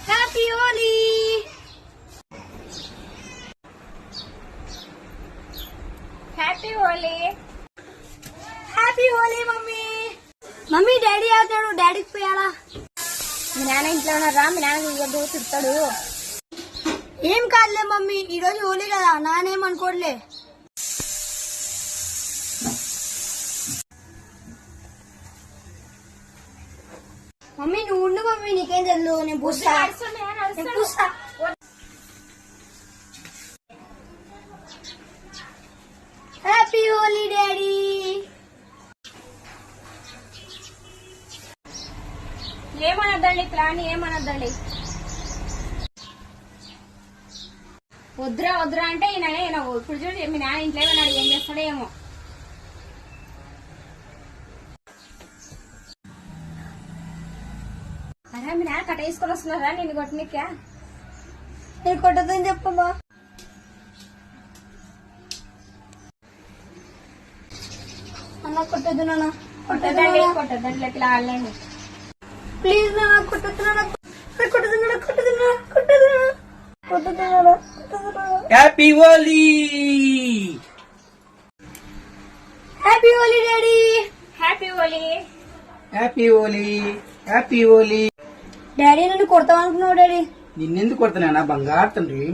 Happy Holi. Happy Holi. Happy Holi mummy. Mummy daddy ఆడుతాడు, డాడీకి పోయాలా? మీ నాన్న ఇంట్లో ఉన్నారా? మీ నాన్న ఇవ్వద్దు, తిడతాడు. ఏం కాదులే మమ్మీ, ఈ రోజు హోలీ కదా, నానేమనుకోట్లే. మమ్మీ నువ్వు ఉండు మమ్మీ, నీకేం తెలుసు, నేను పూస్తా. Happy Holi daddy. ఏమనద్దండి, ప్లాన్ ఏమనద్దండి. వద్దురా వద్దురా అంటే ఈయననే ఇప్పుడు చూడు, మీ నాన్న ఇంట్లో ఏమన్నాడు, ఏం చేస్తాడో ఏమో. అరే మీ నాన్న కట్ట వేసుకొని వస్తున్నారా నేను కొట్టనికా? నేను కొట్టదని చెప్పమ్మా. అన్న కొట్టద్దు నాన్న, కొట్టద్దండి, కొట్టద్దండి, ఇట్లా ఆడలేండి ప్లీజ్ నాన్న, కొట్టద్దు నాన్న, కొట్టద్దు నాన్న, కొట్టద్దు నాన్న, కొట్టద్దు నాన్న, కొట్టద్దు నాన్న, కొట్టద్దు నాన్న. Happy Holi. Happy Holi daddy. Happy Holi. Happy Holi. Happy Holi. Daddy నన్ను కొడతావు అనుకున్నావు డాడీ. నిన్నెందుకు కొడుతున్నా బంగారు తండ్రి.